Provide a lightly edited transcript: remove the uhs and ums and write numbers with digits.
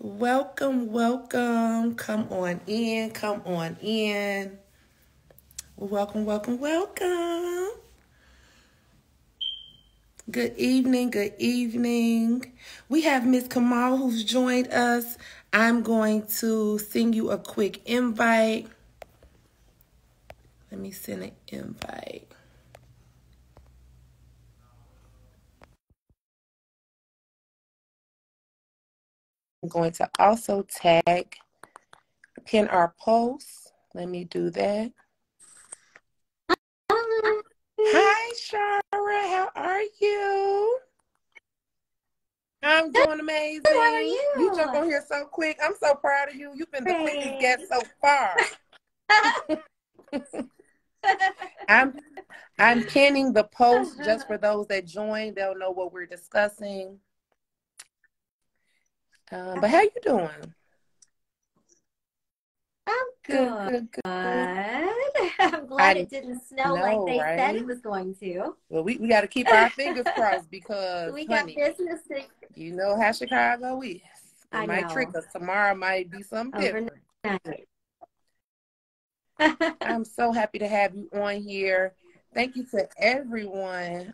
Welcome, welcome. Come on in, come on in. Welcome, welcome, welcome. Good evening, good evening. We have Miss Kamal who's joined us. I'm going to send you a quick invite. Let me send an invite. I'm going to also pin our post. Let me do that. Hi, Shara. How are you? I'm doing amazing. How are you? You jumped on here so quick. I'm so proud of you. You've been the quickest guest so far. I'm pinning the post just for those that join. They'll know what we're discussing. But how you doing? I'm good. Good. I'm glad it didn't snow like they said it was going to. Well, we got to keep our fingers crossed because, we got business to... You know how Chicago is. It might trick us. Tomorrow might be something different. I'm so happy to have you on here. Thank you to everyone